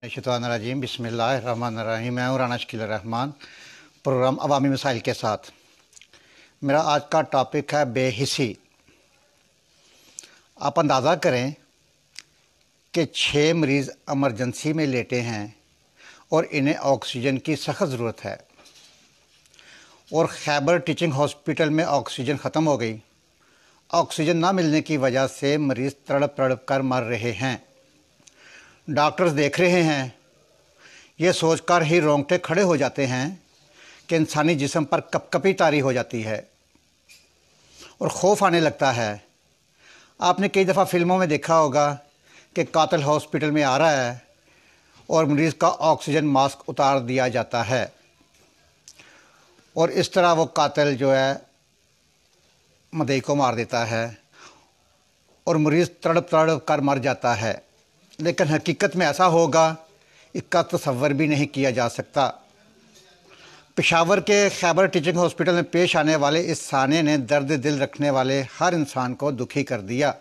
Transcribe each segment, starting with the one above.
शैतानिर्रजीम बिस्मिल्लाहिर्रहमानिर्रहीम। मैं हूँ राना शकील रहमान, प्रोग्राम अवामी मसाइल के साथ। मेरा आज का टॉपिक है बेहिसी। आप अंदाज़ा करें कि 6 मरीज़ एमरजेंसी में लेटे हैं और इन्हें ऑक्सीजन की सख्त ज़रूरत है और खैबर टीचिंग हॉस्पिटल में ऑक्सीजन ख़त्म हो गई। ऑक्सीजन ना मिलने की वजह से मरीज़ तड़प तड़प कर मर रहे हैं। डॉक्टर्स देख रहे हैं। ये सोचकर ही रोंगटे खड़े हो जाते हैं कि इंसानी जिस्म पर कपकपी तारी हो जाती है और खौफ आने लगता है। आपने कई दफ़ा फ़िल्मों में देखा होगा कि कातिल हॉस्पिटल में आ रहा है और मरीज़ का ऑक्सीजन मास्क उतार दिया जाता है और इस तरह वो कातिल जो है मदई को मार देता है और मरीज़ तड़प तड़प कर मर जाता है। लेकिन हकीकत में ऐसा होगा, इसका तसव्वुर भी नहीं किया जा सकता। पेशावर के खैबर टीचिंग हॉस्पिटल में पेश आने वाले इस साने ने दर्द दिल रखने वाले हर इंसान को दुखी कर दिया।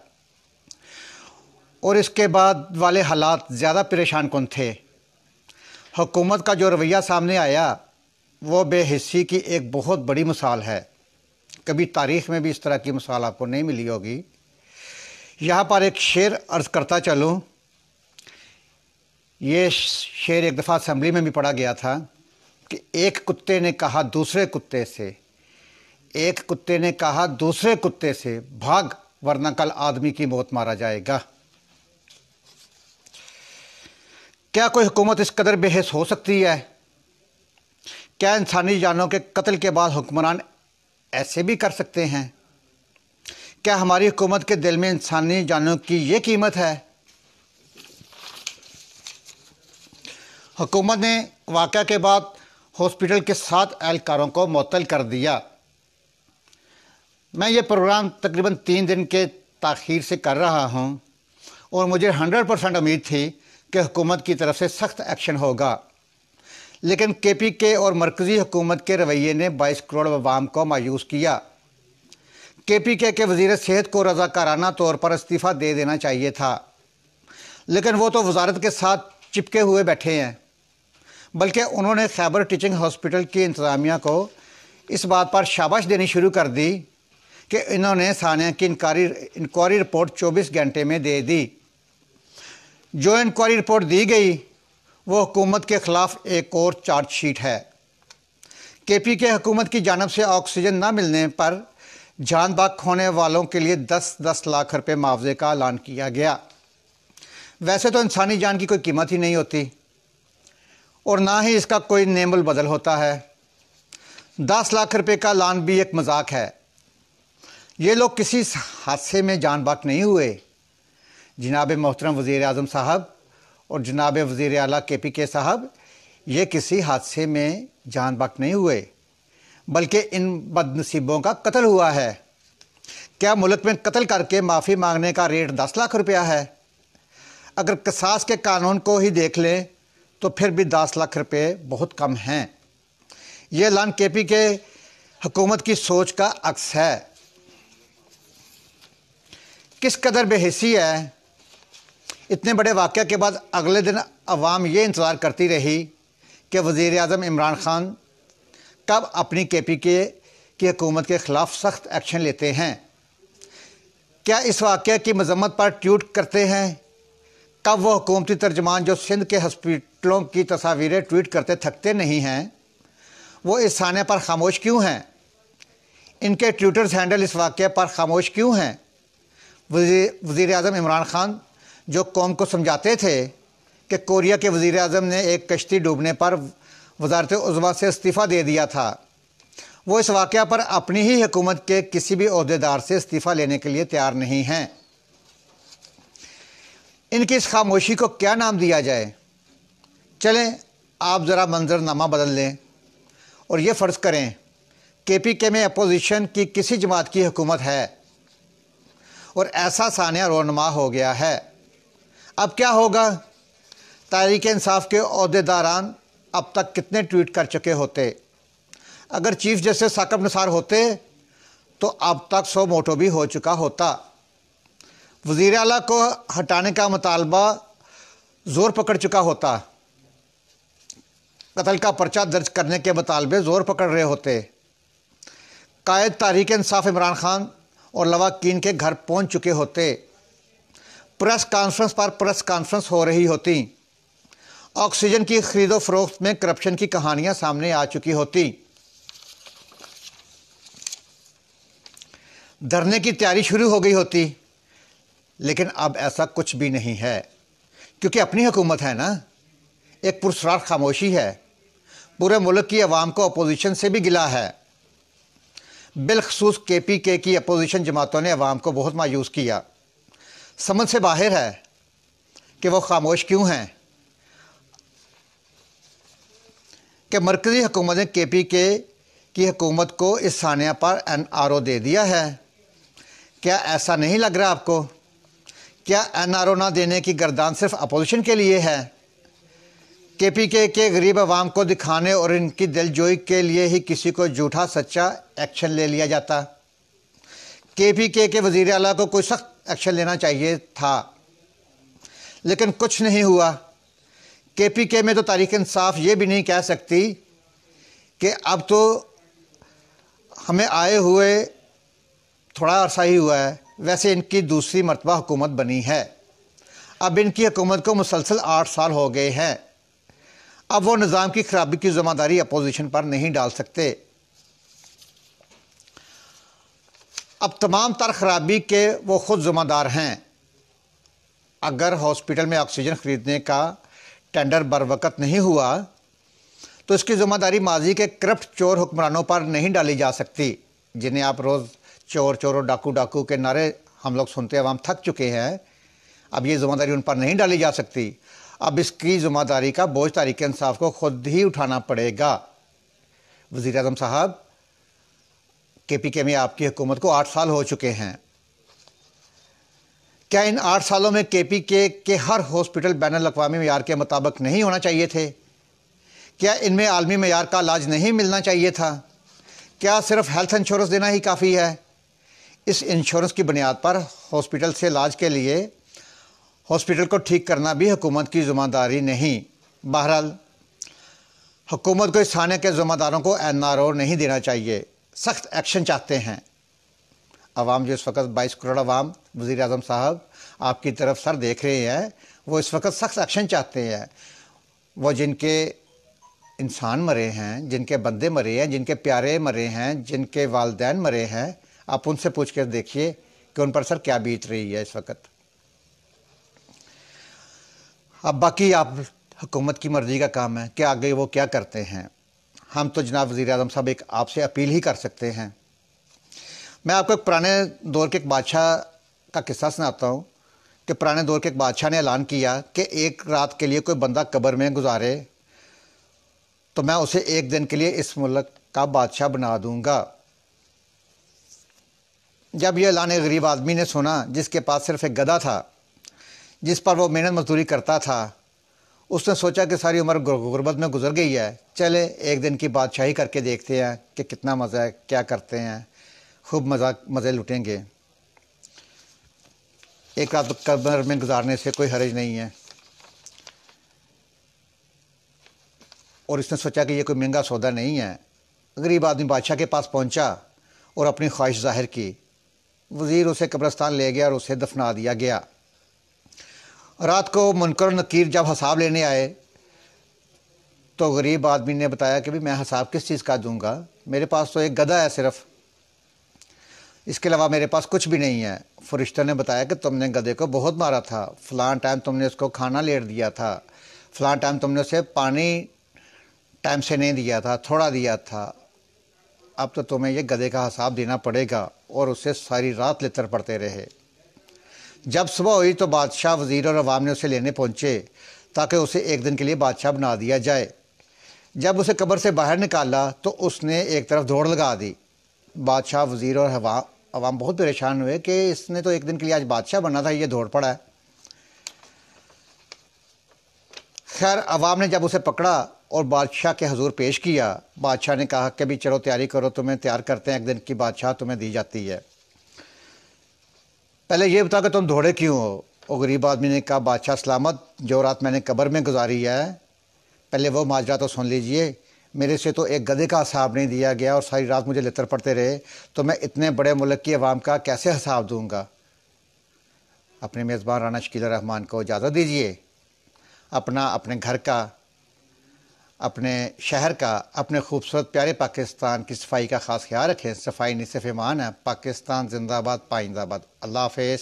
और इसके बाद वाले हालात ज़्यादा परेशान कुन थे। हुकूमत का जो रवैया सामने आया वो बेहिस्सी की एक बहुत बड़ी मिसाल है। कभी तारीख़ में भी इस तरह की मिसाल आपको नहीं मिली होगी। यहाँ पर एक शेर अर्ज़ करता चलूँ। ये शेर एक दफ़ा असेंबली में भी पढ़ा गया था कि एक कुत्ते ने कहा दूसरे कुत्ते से, एक कुत्ते ने कहा दूसरे कुत्ते से, भाग वरना कल आदमी की मौत मारा जाएगा। क्या कोई हुकूमत इस कदर बेहिस हो सकती है? क्या इंसानी जानों के कत्ल के बाद हुक्मरान ऐसे भी कर सकते हैं? क्या हमारी हुकूमत के दिल में इंसानी जानों की ये कीमत है? हुकूमत ने वाक़या के बाद हॉस्पिटल के 7 एहलकारों को मुअत्तल कर दिया। मैं ये प्रोग्राम तकरीबन 3 दिन के ताख़ीर से कर रहा हूँ और मुझे 100% उम्मीद थी कि हुकूमत की तरफ से सख्त एक्शन होगा। लेकिन KPK और मरकज़ी हुकूमत के रवैये ने 22 करोड़ अवाम को मायूस किया। KPK के वज़ीर सेहत को रज़ाकाराना तौर पर इस्तीफ़ा दे देना चाहिए था, लेकिन वो तो वजारत के साथ चिपके हुए बैठे हैं। बल्कि उन्होंने खैबर टीचिंग हॉस्पिटल की इंतज़ामिया को इस बात पर शाबाश देनी शुरू कर दी कि इन्होंने सानिया की इंक्वायरी रिपोर्ट 24 घंटे में दे दी। जो इंक्वायरी रिपोर्ट दी गई वो हुकूमत के ख़िलाफ़ एक और चार्जशीट है। KPK हुकूमत की जानिब से ऑक्सीजन न मिलने पर जान बाक होने वालों के लिए 10-10 लाख रुपये मुआवजे का ऐलान किया गया। वैसे तो इंसानी जान की कोई कीमत ही नहीं होती और ना ही इसका कोई नेमुल बदल होता है। 10 लाख रुपए का ऐलान भी एक मजाक है। ये लोग किसी हादसे में जान बाक नहीं हुए। जनाब मोहतरम वज़ीर आज़म साहब और जनाब वज़ीर आला KPK साहब, ये किसी हादसे में जान बाक नहीं हुए, बल्कि इन बदनसीबों का कत्ल हुआ है। क्या मुल्क में कत्ल करके माफ़ी मांगने का रेट 10 लाख रुपया है? अगर क़िसास के कानून को ही देख लें तो फिर भी 10 लाख रुपये बहुत कम हैं। ये ऐलान KPK हुकूमत की सोच का अक्स है। किस कदर बेहिसी है। इतने बड़े वाक़या के बाद अगले दिन अवाम ये इंतज़ार करती रही कि वज़ीर आज़म इमरान ख़ान कब अपनी KPK की हुकूमत के ख़िलाफ़ सख्त एक्शन लेते हैं। क्या इस वाक़या की मज़म्मत पर ट्वीट करते हैं? कब वो हुकूमती तर्जमान जो सिंध के हॉस्पिटलों की तस्वीरें ट्वीट करते थकते नहीं हैं, वो इस साने पर खामोश क्यों हैं? इनके ट्विटर्स हैंडल इस वाक़े पर खामोश क्यों हैं? वज़ीर आज़म इमरान ख़ान जो कौम को समझाते थे कि कोरिया के वज़ीर आज़म ने एक कश्ती डूबने पर वज़ारत उज़्मा से इस्तीफ़ा दे दिया था, वो इस वाक़या पर अपनी ही हुकूमत के किसी भी ओहदेदार से इस्तीफ़ा लेने के लिए तैयार नहीं हैं। इनकी इस खामोशी को क्या नाम दिया जाए? चलें आप ज़रा मंजरनामा बदल लें और ये फ़र्ज़ करें KPK में अपोजिशन की किसी जमात की हुकूमत है और ऐसा सानिया रोनमा हो गया है। अब क्या होगा? तहरीक इंसाफ के ओहदेदारान अब तक कितने ट्वीट कर चुके होते? अगर चीफ जस्टिस साकिब निसार होते तो अब तक 100 मोटो भी हो चुका होता। वज़ीर आला को हटाने का मुतालबा ज़ोर पकड़ चुका होता। कत्ल का पर्चा दर्ज करने के मुतालबे ज़ोर पकड़ रहे होते। कायद तहरीक इंसाफ इमरान खान और लवाकीन के घर पहुंच चुके होते। प्रेस कॉन्फ्रेंस पर प्रेस कॉन्फ्रेंस हो रही होती। ऑक्सीजन की खरीदो फरोख्त में करप्शन की कहानियां सामने आ चुकी होती। धरने की तैयारी शुरू हो गई होती। लेकिन अब ऐसा कुछ भी नहीं है, क्योंकि अपनी हुकूमत है ना। एक पुरस्कार खामोशी है। पूरे मुल्क की आवाम को अपोजिशन से भी गिला है। बिलखसूस KPK की अपोजिशन जमातों ने अवाम को बहुत मायूस किया। समझ से बाहर है कि वो खामोश क्यों हैं। कि मरकज़ी हुकूमत ने KPK की हुकूमत को इस सानिया पर NRO दे दिया है। क्या ऐसा नहीं लग रहा आपको? क्या NRO ना देने की गर्दान सिर्फ अपोजिशन के लिए है? KPK के गरीब आवाम को दिखाने और इनकी दिलजोई के लिए ही किसी को झूठा सच्चा एक्शन ले लिया जाता। KPK के वज़ीर आला को कोई सख्त एक्शन लेना चाहिए था, लेकिन कुछ नहीं हुआ। KPK में तो तारीख इंसाफ ये भी नहीं कह सकती कि अब तो हमें आए हुए थोड़ा अरसा ही हुआ है, वैसे इनकी दूसरी मरतबा हुकूमत बनी है। अब इनकी हुकूमत को मुसलसल 8 साल हो गए हैं। अब वो निज़ाम की खराबी की ज़िम्मेदारी अपोजिशन पर नहीं डाल सकते। अब तमाम तर खराबी के वो ख़ुद ज़िम्मेदार हैं। अगर हॉस्पिटल में ऑक्सीजन ख़रीदने का टेंडर बर वक़्त नहीं हुआ तो इसकी ज़िम्मेदारी माजी के करप्ट चोर हुक्मरानों पर नहीं डाली जा सकती, जिन्हें आप रोज़ चोर चोर और डाकू डाकू के नारे हम लोग सुनते अवाम थक चुके हैं। अब ये ज़िम्मेदारी उन पर नहीं डाली जा सकती। अब इसकी ज़िम्मेदारी का बोझ तहरीक इंसाफ को ख़ुद ही उठाना पड़ेगा। वज़ीर आज़म साहब, KPK में आपकी हुकूमत को 8 साल हो चुके हैं। क्या इन 8 सालों में KPK के हर हॉस्पिटल बैनुल-अक़वामी मेयार के मुताबिक नहीं होना चाहिए थे? क्या इनमें आलमी मेयार का इलाज नहीं मिलना चाहिए था? क्या सिर्फ हेल्थ इंश्योरेंस देना ही काफ़ी है? इस इंश्योरेंस की बुनियाद पर हॉस्पिटल से इलाज के लिए हॉस्पिटल को ठीक करना भी हुकूमत की ज़िम्मेदारी नहीं। बहरहाल हुकूमत को इस थाने के ज़िम्मेदारों को NRO नहीं देना चाहिए। सख्त एक्शन चाहते हैं अवाम। जो इस वक्त 22 करोड़ अवाम वज़ीर आज़म साहब आपकी तरफ सर देख रहे हैं, वो इस वक्त सख्त एक्शन चाहते हैं। वो जिनके इंसान मरे हैं, जिनके बंदे मरे हैं, जिनके प्यारे मरे हैं, जिनके वालिदैन मरे हैं, आप उनसे पूछ कर देखिए कि उन पर सर क्या बीत रही है इस वक्त। अब बाकी आप हुकूमत की मर्ज़ी का काम है कि आगे वो क्या करते हैं। हम तो जनाब वज़ीर आज़म साहब एक आपसे अपील ही कर सकते हैं। मैं आपको एक पुराने दौर के एक बादशाह का किस्सा सुनाता हूँ कि पुराने दौर के एक बादशाह ने ऐलान किया कि एक रात के लिए कोई बंदा कब्र में गुजारे तो मैं उसे एक दिन के लिए इस मुल्क का बादशाह बना दूंगा। जब यह ऐलान एक गरीब आदमी ने सुना, जिसके पास सिर्फ एक गधा था, जिस पर वो मेहनत मजदूरी करता था, उसने सोचा कि सारी उम्र गुर्बत में गुजर गई है, चले एक दिन की बादशाही करके देखते हैं कि कितना मज़ा है, क्या करते हैं, खूब मज़े लुटेंगे। एक रात कब्र में गुजारने से कोई हर्ज नहीं है। और इसने सोचा कि ये कोई महंगा सौदा नहीं है। गरीब आदमी बादशाह के पास पहुंचा और अपनी ख्वाहिश जाहिर की। वज़ीर उसे कब्रिस्तान ले गया और उसे दफना दिया गया। रात को मुनकर और नकीर जब हिसाब लेने आए तो गरीब आदमी ने बताया कि भाई मैं हिसाब किस चीज़ का दूंगा, मेरे पास तो एक गधा है सिर्फ, इसके अलावा मेरे पास कुछ भी नहीं है। फरिश्तों ने बताया कि तुमने गधे को बहुत मारा था, फ़लाँ टाइम तुमने उसको खाना लेट दिया था, फ़लाँ टाइम तुमने उसे पानी टाइम से नहीं दिया था, थोड़ा दिया था। अब तो तुम्हें ये गधे का हिसाब देना पड़ेगा। और उससे सारी रात लेतर पड़ते रहे। जब सुबह हुई तो बादशाह, वज़ीर और अवाम ने उसे लेने पहुँचे ताकि उसे एक दिन के लिए बादशाह बना दिया जाए। जब उसे कब्र से बाहर निकाला तो उसने एक तरफ दौड़ लगा दी। बादशाह, वज़ीर और अवाम बहुत परेशान हुए कि इसने तो एक दिन के लिए आज बादशाह बनना था, ये दौड़ पड़ा है। खैर अवाम ने जब उसे पकड़ा और बादशाह के हजूर पेश किया, बादशाह ने कहा कि भी चलो तैयारी करो, तुम्हें तैयार करते हैं, एक दिन की बादशाह तुम्हें दी जाती है। पहले ये बता कि तुम दौड़े क्यों हो? और गरीब आदमी ने कहा, बादशाह सलामत, जो रात मैंने कब्र में गुजारी है पहले वो माजरा तो सुन लीजिए। मेरे से तो एक गधे का हिसाब नहीं दिया गया और सारी रात मुझे लेतर पड़ते रहे, तो मैं इतने बड़े मुल्क की आवाम का कैसे हिसाब दूंगा। अपने मेज़बान राना शकील रहमान को इजाज़त दीजिए। अपना, अपने घर का, अपने शहर का, अपने खूबसूरत प्यारे पाकिस्तान की सफाई का ख़ास ख्याल रखें। सफाई नहीं सिर्फ ईमान है। पाकिस्तान जिंदाबाद, पाइंदाबाद। अल्लाह हाफ़िज़।